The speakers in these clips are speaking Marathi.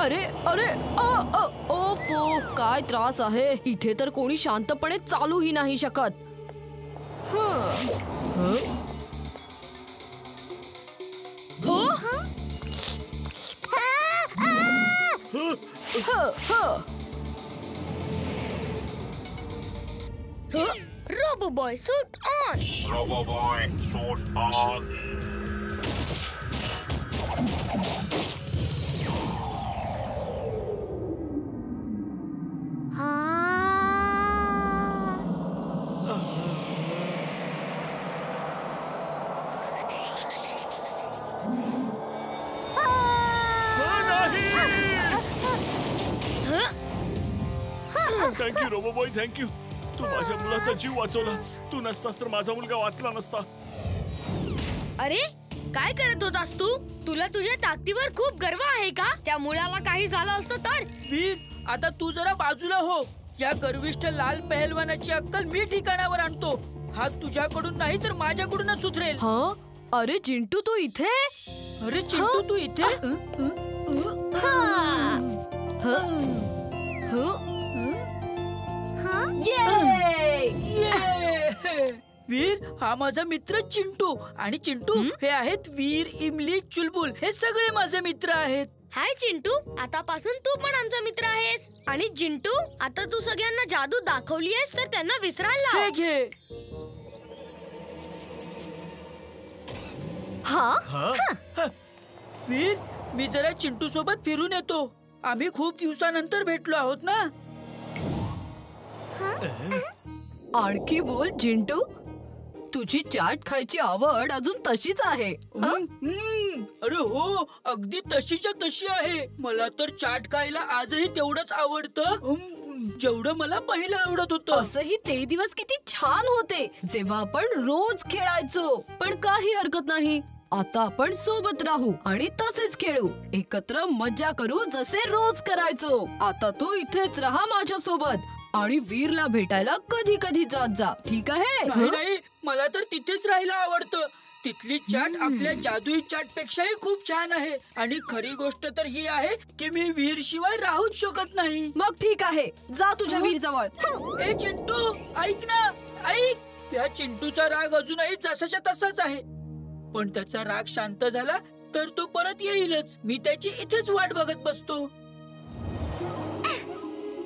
अरे अरे ओफो, काय त्रास आहे. इथे तर कोणी शांतपणे चालूही नाही शकत. Robo-Boy, suit on! Robo-Boy, suit on! Thank you Roboboy, thank you. तू माझ्या मुलाचा जीव वाचवलास. तू नसतास तर माझा मुलगा वाचला नसता. अरे काय करत होतास तू? तुला तुझ्या ताकदीवर खूप गर्व आहे का? त्या मुलाला काही झालं असतं तर? वीर, आता तू जरा बाजूला हो. या गर्विष्ठ लाल पहलवानाची अक्कल मी ठिकाणावर आणतो. हा तुझ्याकडून नाही तर माझ्याकडूनच सुधरेल. हा? अरे चिंटू, तू इथे? अरे चिंटू, तू इथे? वीर, हा माझा मित्र चिंटू. आणि चिंटू हे आहेत वीर, इमली, चुलबुल. हे सगळे माझे मित्र आहेत. हाय चिंटू, आतापासून तू पण आमचा मित्र आहेस. आणि चिंटू, आता तू सगळ्यांना जादू दाखवली आहेस तर त्यांना विसरायला हे घे. वीर, मी जरा चिंटू सोबत फिरून येतो. आम्ही खूप दिवसानंतर भेटलो आहोत ना. आणखी बोल चिंटू, तुझी चाट खायची आवड अजून तशीच आहे. अरे हो, अगदी तशीच्या तशी आहे. मला तर चाट खायला आजही तेवढंच आवडतं जेवढं मला पहिलं आवडत होतं. असंही ते दिवस किती छान होते जेव्हा आपण रोज खेळायचो. पण काही हरकत नाही, आता आपण सोबत राहू आणि तसेच खेळू, एकत्र मजा करू जसे रोज करायचो. आता तू इथेच राहा माझ्या सोबत आणि वीरला भेटायला कधी कधी जात जा, ठीक आहे? नाही, मला तर तिथेच राहायला आवडतं. तिथली चाट आपल्या जादुई चाट पेक्षाही खूप छान आहे. आणि खरी गोष्ट तर ही आहे की मी वीर शिवाय राहूच शकत नाही. मग ठीक आहे, जा तुझ्या वीर जवळ. ए चिंटू, ऐक ना, ऐक. त्या चिंटूचा राग अजूनही जसाच्या तसाच आहे. पण त्याचा राग शांत झाला तर तो परत येईलच. मी त्याची इथेच वाट बघत बसतो.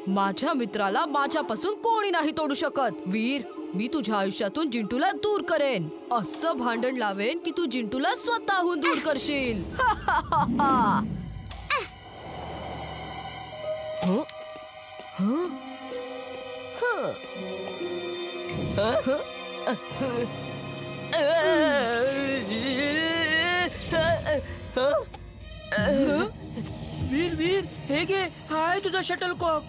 माझ्या मित्राला माझ्यापासून कोणी नाही तोडू शकत. वीर, मी तुझ्या आयुष्यातून जिंटूला दूर करेन. असं भांडण लावेन की तू जिंटूला स्वतःहून दूर करशील. वीर, वीर, हे घे. हा आहे तुझा शटल कॉक.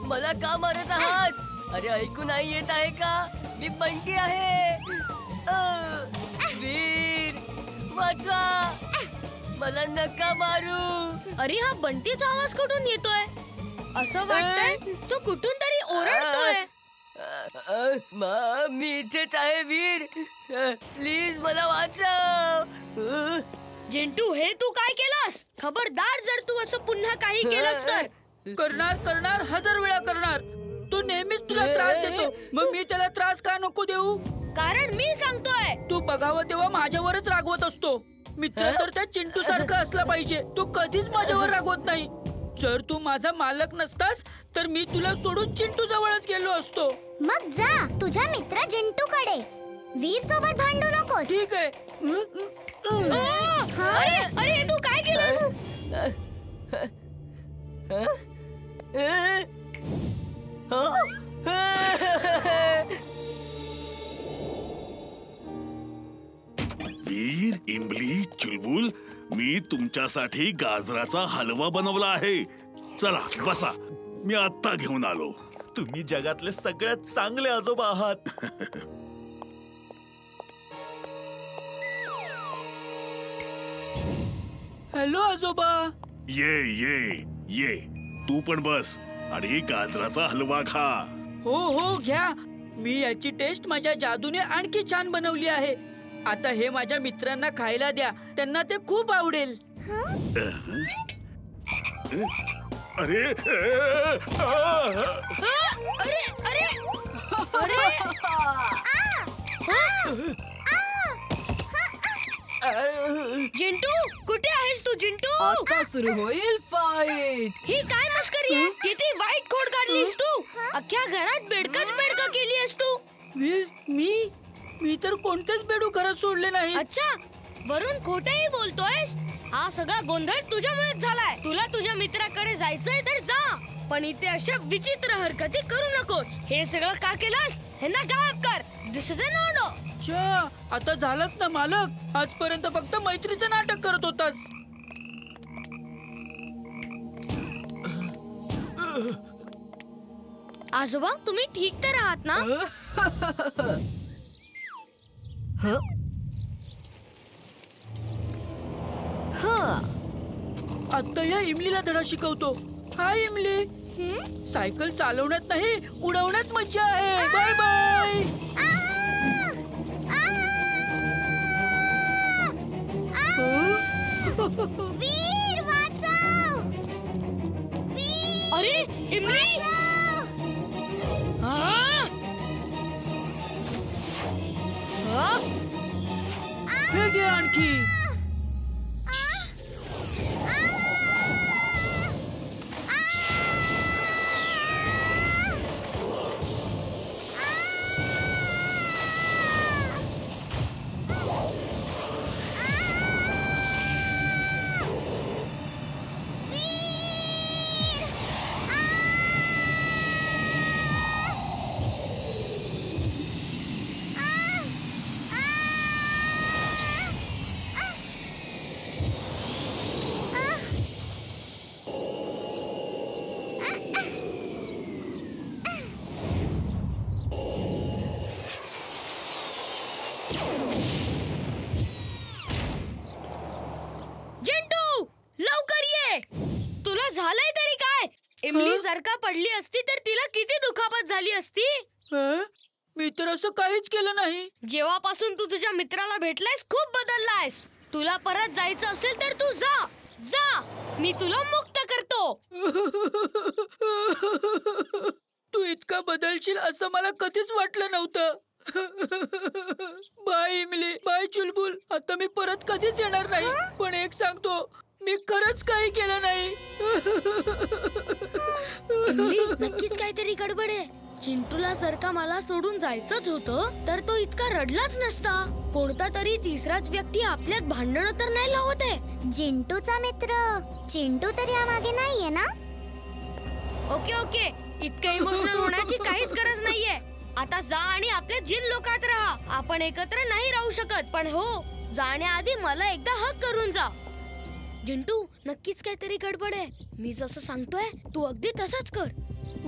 मला का मारत आहात? अरे ऐकू नाही येत आहे का? मी बंटी आहे. वीर, वाचा, मला नका मारू. अरे हा बंटीचा आवाज कुठून येतोय? असं वाटतंय तो कुठून तरी ओरडतोय. मी इथेच आहे वीर. प्लीज मला वाचव. जिंटू, हे तू काय केलास? खबरदार जर तू असं पुन्हा काही केलंस तर. करणार, करणार, 1000 वेळा करणार. तो नेहमीच तुला त्रास देतो, मग मी त्याला त्रास का नको देऊ? कारण मी सांगतोय. तू बघावं तेव्हा माझ्यावरच रागवत असतो. मित्र तर त्या चिंटू सारखा असला पाहिजे. तो कधीच माझ्यावर रागवत नाही. जर तू माझा मालक नसतास तर मी तुला सोडून चिंटू जवळच गेलो असतो. मग जा तुझ्या मित्र जिंटू कडे. वीर सोबत भांडू नकोस. ठीक आहे. अरे अरे, तू काय केलंस? वीर, इमली, चुलबुल, मी तुमच्यासाठी गाजराचा हलवा बनवला आहे. चला बसा, मी आत्ता घेऊन आलो. तुम्ही जगातले सगळ्यात चांगले आजोबा आहात. हॅलो आजोबा. ये ये ये, तू पण बस आणि गाजराचा हलवा खा. हो हो, घ्या. मी याची टेस्ट माझ्या जादूने आणखी छान बनवली आहे. आता हे माझ्या मित्रांना खायला द्या, त्यांना ते खूप आवडेल. अरे अरे अरे अरे जिंटू, कुठे आहेस तू जिंटू? आता सुरू होईल फाईट. ही काय मस्करी आहे? किती वाईट खोड काढलीस तू. अख्ख्या घरात बेडकच बेडक केलीस तू. वीर, मी तर कोणतेच बेडू घरात सोडले नाही. अच्छा, वरून खोटही बोलतोयस? हा सगळा गोंधळ तुझ्यामुळेच झालाय. तुला तुझ्या मित्राकडे जायचंय तर जा, पण इथे अशा विचित्र हरकती करू नकोस. हे सगळं का केलंस? ह्यांना गायब कर. दिस इज अन ऑर्डर. अच्छा, आता झालंच ना मालक. आजपर्यंत फक्त मैत्रीचं नाटक करत होतास. आजोबा, तुम्ही ठीक तर आहात ना? आता या इमलीला धडा शिकवतो. हाय इमली, सायकल चालवण्यात नाही, उडवण्यात मज्जा आहे. Bye bye. वीर वाचव! अरे इमली, हे घे आणखी. जिंटू, लवकर ये. तुला झालंय तरी काय? इमली जर का पडली असती तर तिला किती दुखापत झाली असती. हं? मी तर असं काहीच केलं नाही. जेव्हापासून तू तुझ्या मित्राला भेटलायस खूप बदललायस. तुला परत जायचं असेल तर तू जा जा. मी तुला मुक्त करतो. तू इतका बदलशील असं मला कधीच वाटलं नव्हतं. बाय इमली, बाय चुलबुल. आता मी परत कधीच येणार नाही. पण एक सांगतो, मी खरंच काही केलं नाही. इमली, नक्कीच काहीतरी गडबड आहे. चिंटूला जर का मला सोडून जायचंच होतं तर तो इतका रडलाच नसता. कोणता तरी तिसराच व्यक्ती आपल्यात भांडण तर नाही लावत आहे. जिंटूचा मित्र चिंटू तर यामागे नाहीये ना? ओके ओके, इतकं इमोशनल होण्याची काहीच गरज नाहीये. आता जा आणि आपल्या जिन लोकात राहा. आपण एकत्र नाही राहू शकत, पण हो, जाण्याआधी मला एकदा हक करून जा. जिंटू, नक्कीच काहीतरी गडबड आहे. मी जसं सांगतोय तू अगदी तसंच कर.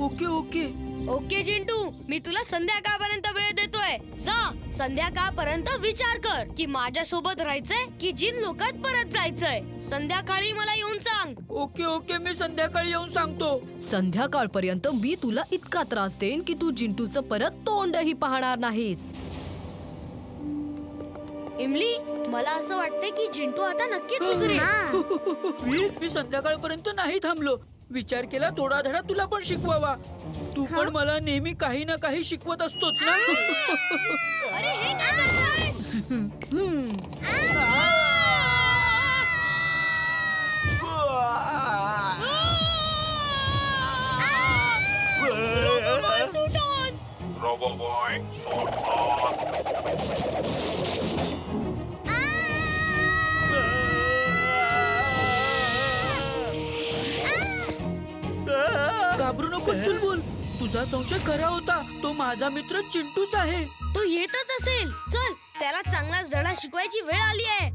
Okay okay. ओके जिंटू, मी तुला संध्याकाळपर्यंत वेळ देतोय. जा, संध्याकाळपर्यंत विचार कर की माझ्या सोबत राहायचंय की जिन लोकात परत जायचंय. संध्याकाळी मला येऊन सांग. ओके ओके, मी संध्याकाळी येऊन सांगतो. संध्याकाळपर्यंत मी तुला इतका त्रास देईन की तू जिंटूचं परत तोंडही पाहणार नाहीस. इमली, मला असं वाटतंय की जिंटू आता नक्कीच सुधरेल. वीर, मी संध्याकाळपर्यंत नाही थांबलो. विचार केला थोडा धडा तुला पण शिकवावा. तू पण मला नेहमी काही ना काही शिकवत असतोच ना. अरे हे काय करतोय? Roboboy, sword on. घाबरू नको चुलबुल. तुझा संशय खरा होता. तो माझा मित्र चिंटूच आहे. तो येतच असेल. चल, त्याला चांगलाच धडा शिकवायची वेळ आली आहे.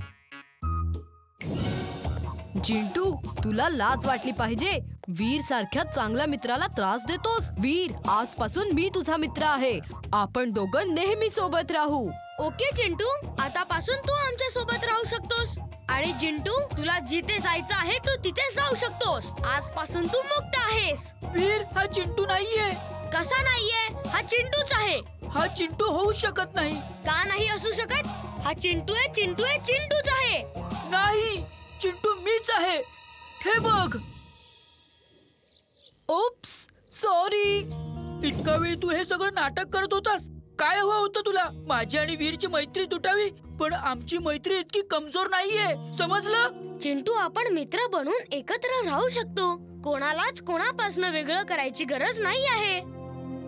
जिंटू, तुला लाज वाटली पाहिजे. वीर सारख्या चांगल्या मित्राला त्रास देतोस. वीर, आजपासून मी तुझा मित्र आहे. आपण दोघं नेहमी सोबत राहू. ओके चिंटू, आतापासून तू आमच्या सोबत राहू शकतोस. आणि जिंटू, तुला जिथे जायचं आहे तू तिथे जाऊ शकतोस. आजपासून तू मुक्त आहेस. वीर, हा चिंटू नाहीये. कसा नाहीये? हा चिंटूच आहे. हा चिंटू होऊ शकत नाही. का नाही असू शकत? हा चिंटू आहे, चिंटू आहे, चिंटूच आहे. नाही, चिंटू मीच आहे. हे बघ. Oops, sorry. इतका वेळ तू हे सगळं नाटक करत होतास. काय हवं होतं तुला? माझी आणि वीरची मैत्री तुटावी, पण आमची मैत्री इतकी कमजोर नाहीये, समजलं? चिंटू, आपण मित्र बनून एकत्र राहू शकतो. कोणालाच कोणापासून वेगळं करायची गरज नाही आहे.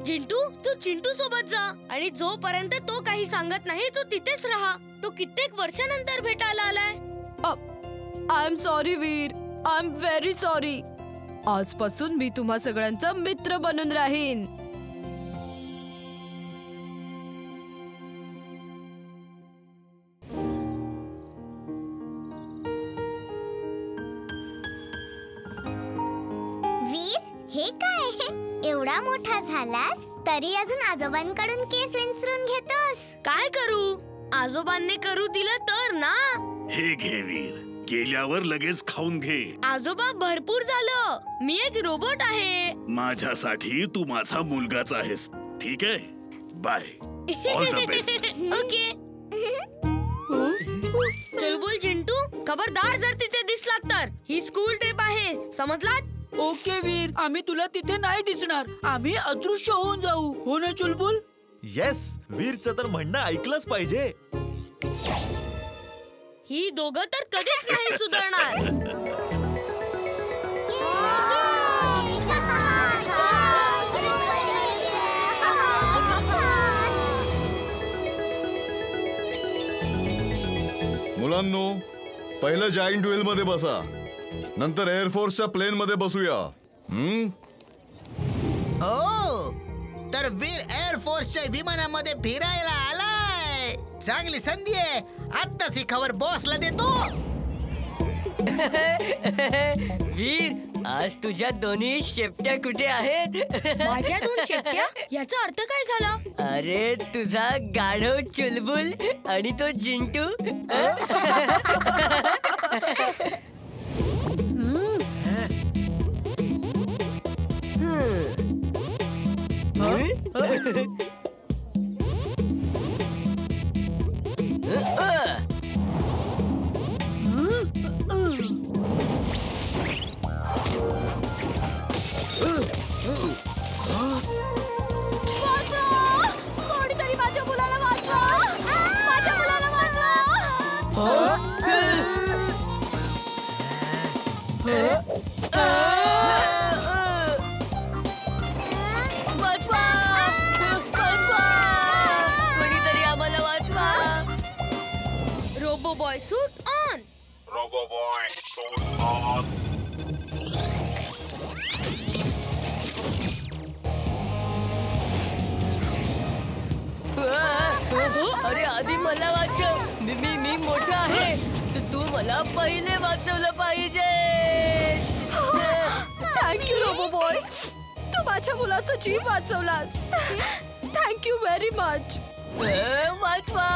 चिंटू, तू चिंटू सोबत जा आणि जोपर्यंत तो काही सांगत नाही तू तिथेच राहा. तो कित्येक वर्षानंतर भेटायला आलाय. I am sorry Veer, I am very sorry. आजपासून मी तुम्हा सगळ्यांचा मित्र बनून राहीन. वीर, हे काय? एवढा मोठा झालास तरी अजून आजोबांकडून केस विंचरून घेतोस. काय करू? आजोबांनी करू दिलं तर ना. हे घे वीर, गेल्यावर लगेच खाऊन घे. आजोबा, भरपूर झालं. मी एक रोबोट आहे. माझ्यासाठी तू माझा मुलगाच आहेस. ठीक आहे, bye. All the best. Okay. चल बोल चिंटू, खबरदार जर तिथे दिसलात तर. ही स्कूल ट्रिप आहे, समजलात? ओके वीर, आम्ही तुला तिथे नाही दिसणार. आम्ही अदृश्य होऊन जाऊ. हो ना चुलबुल? येस, वीरचं तर म्हणणं ऐकलंच पाहिजे. ही दोघं तर कधीच नाही सुधारणार. मुलांनो, पहिलं जायंट व्हील मध्ये बसा, नंतर एअरफोर्सच्या प्लेन मध्ये बसूया. ओ, तर वीर एअरफोर्सच्या विमानामध्ये फिरायला आलाय. चांगली संधी आहे. आत्ताच ही खबर बॉसला देतो. वीर, आज तुझ्या दोन्ही शेपट्या कुठे आहेत? माझ्या 2 शेपट्या? याचा अर्थ काय झाला? अरे, तुझा गाढव चुलबुल आणि तो चिंटू. कोणीतरी माझ्या मुलाला वाचवा. माझ्या मुलाला वाचवा. वाचवा, वाचवा, कोणीतरी आम्हाला वाचवा. Robo boy suit on. Roboboy, suit on. अरे, आधी मला वाचव. मी मोठा आहे. तू मला पहिले वाचवलं पाहिजे. थँक्यू रोबो बॉय, तू माझ्या मुलाचा जीव वाचवलास. Thank you very much. वाचवा.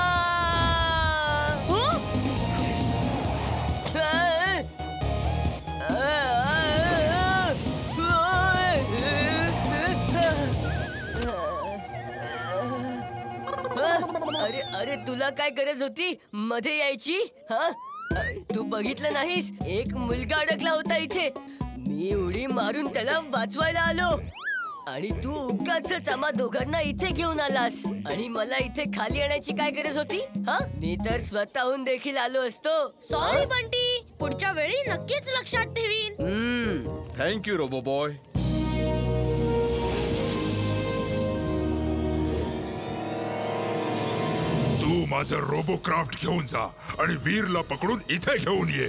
अरे अरे, तुला काय गरज होती मध्ये यायची? हा, तू बघितलं नाहीस? एक मुलगा अडकला होता इथे. मी उडी मारून त्याला वाचवायला आलो आणि तू उगाचच आम्हा दोघांना इथे घेऊन आलास. आणि मला इथे खाली येण्याची काय गरज होती? हा, मी तर स्वतःहून देखील आलो असतो. सॉरी बंटी, पुढच्या वेळी नक्कीच लक्षात ठेवीन. Thank you robot boy. तू माझं रोबोक्राफ्ट घेऊन जा आणि वीरला पकडून इथे घेऊन ये.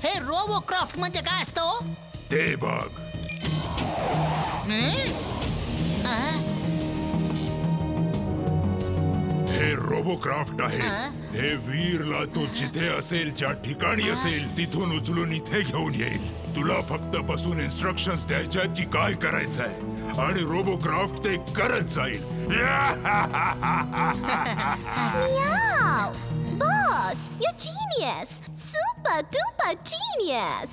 हे रोबोक्राफ्ट म्हणजे काय असतो? ते बघ. हे रोबोक्राफ्ट आहे. हे वीरला तो जिथे असेल, ज्या ठिकाणी असेल, तिथून उचलून इथे घेऊन येईल. तुला फक्त बसून इन्स्ट्रक्शन्स द्यायच्या की काय करायचंय आणि रोबोक्राफ्ट ते करत जाईल. Boss, you genius. Super duper genius.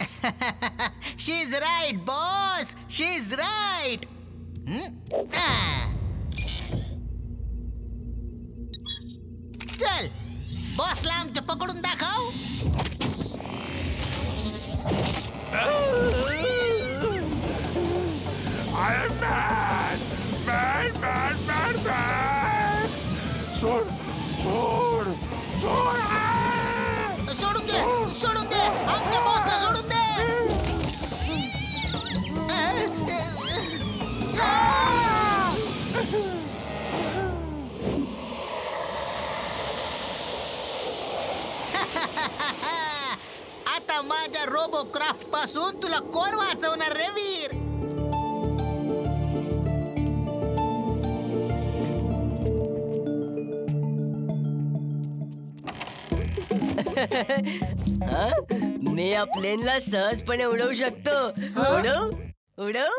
She is right boss, she is right. बॉसला आमच्या पकडून दाखव. सोडून दे, सोडून दे, आमच्या बॉसला सोडून दे. आता माझ्या रोबोक्राफ्ट पासून तुला कोण वाचवणार रे वीर? मी या प्लेनला सहजपणे उडवू शकतो. उडव उडव.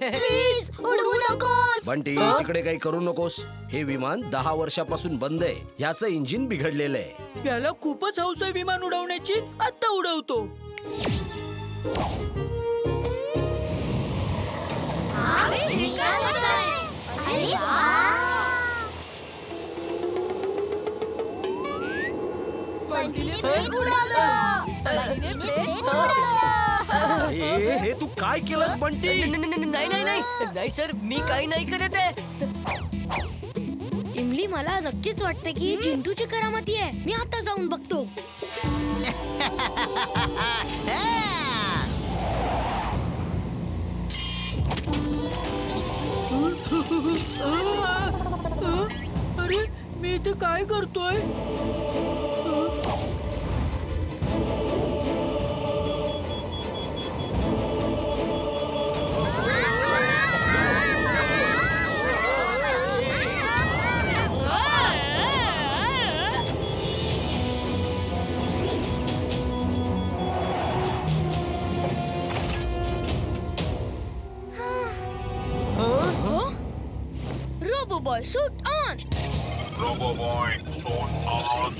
प्लीज उडवू नकोस. बंटी तिकडे काही करू नकोस. हे विमान 10 वर्षापासून बंद आहे. ह्याचं इंजिन बिघडलेलं आहे. याला खूपच हौस आहे विमान उडवण्याची. आता उडवतो. हे तू काय केलंस बंटी? नाही नाही नाही नाही सर, मी काही नाही करत आहे. इमली, मला नक्कीच वाटतं की ही चिंटूची करामती आहे. मी आता जाऊन बघतो. अरे मी इथे काय करतोय? Robo-boy, suit on! Robo-boy, suit on!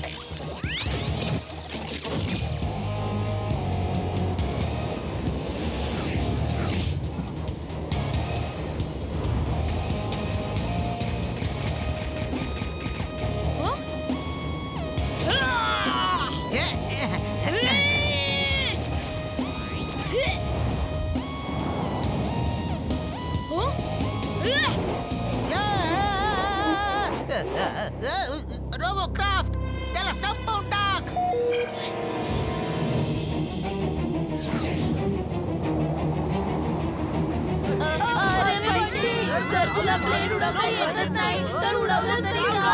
रोबोक्राफ्ट, त्याला संपवून टाक. अरे बंटी, जर तुला प्लेन उडवता येतच नाही तर उडवलं तरी का?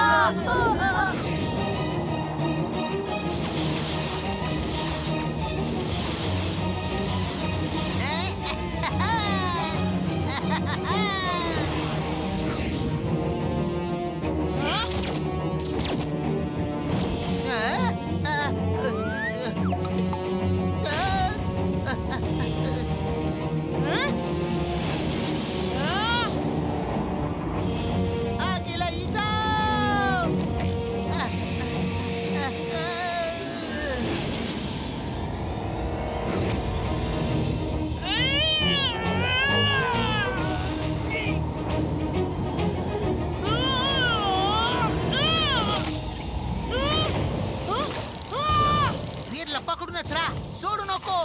पकडूनच राहा, सोडू नको.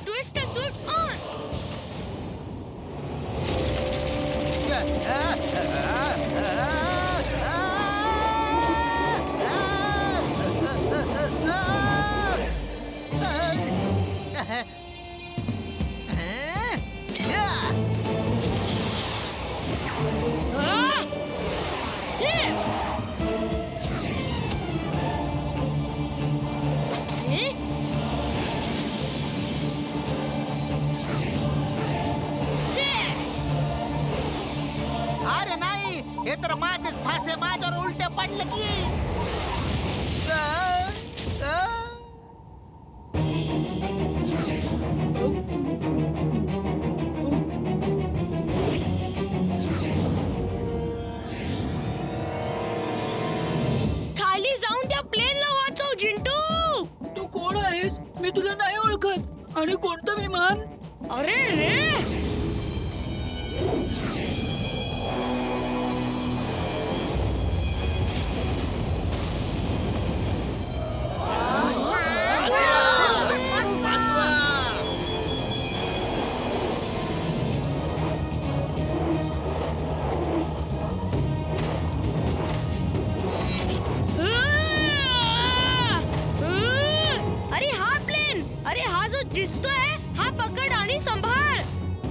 Twister suit on! अरे नाही, हे तर माझेच फासे माझ्यावर उलटे पडले की. खाली जाऊन त्या प्लेनला वाचव चिंटू. तू कोण आहेस? मी तुला नाही ओळखत. आणि कोणतं विमान? अरे रे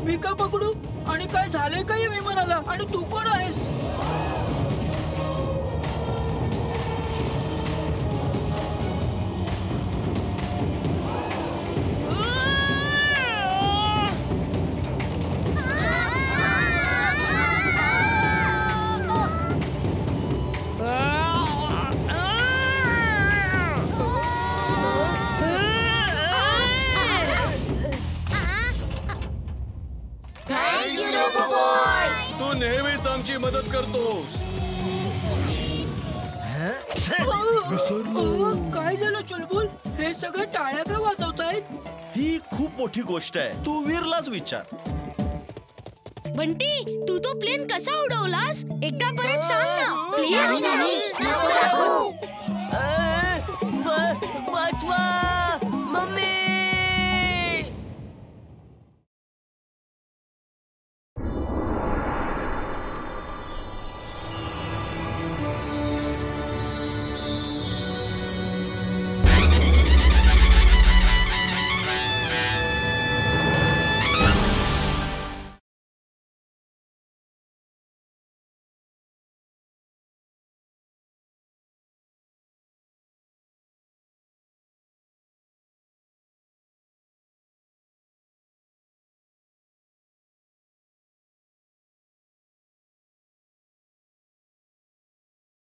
मी का पकडू? आणि काय झालंय का या विमानाला? आणि तू कोण आहेस? तू नेहमीच आमची मदत करतोस. काय झालं चुलबुल? हे सगळे टाळ्या का वाजवतायत? ही खूप मोठी गोष्ट आहे. तू वीरलाच विचार. बंटी, तू तो प्लेन कसा उडवलास? एकदा परत सांग ना वाचवा मम्मी.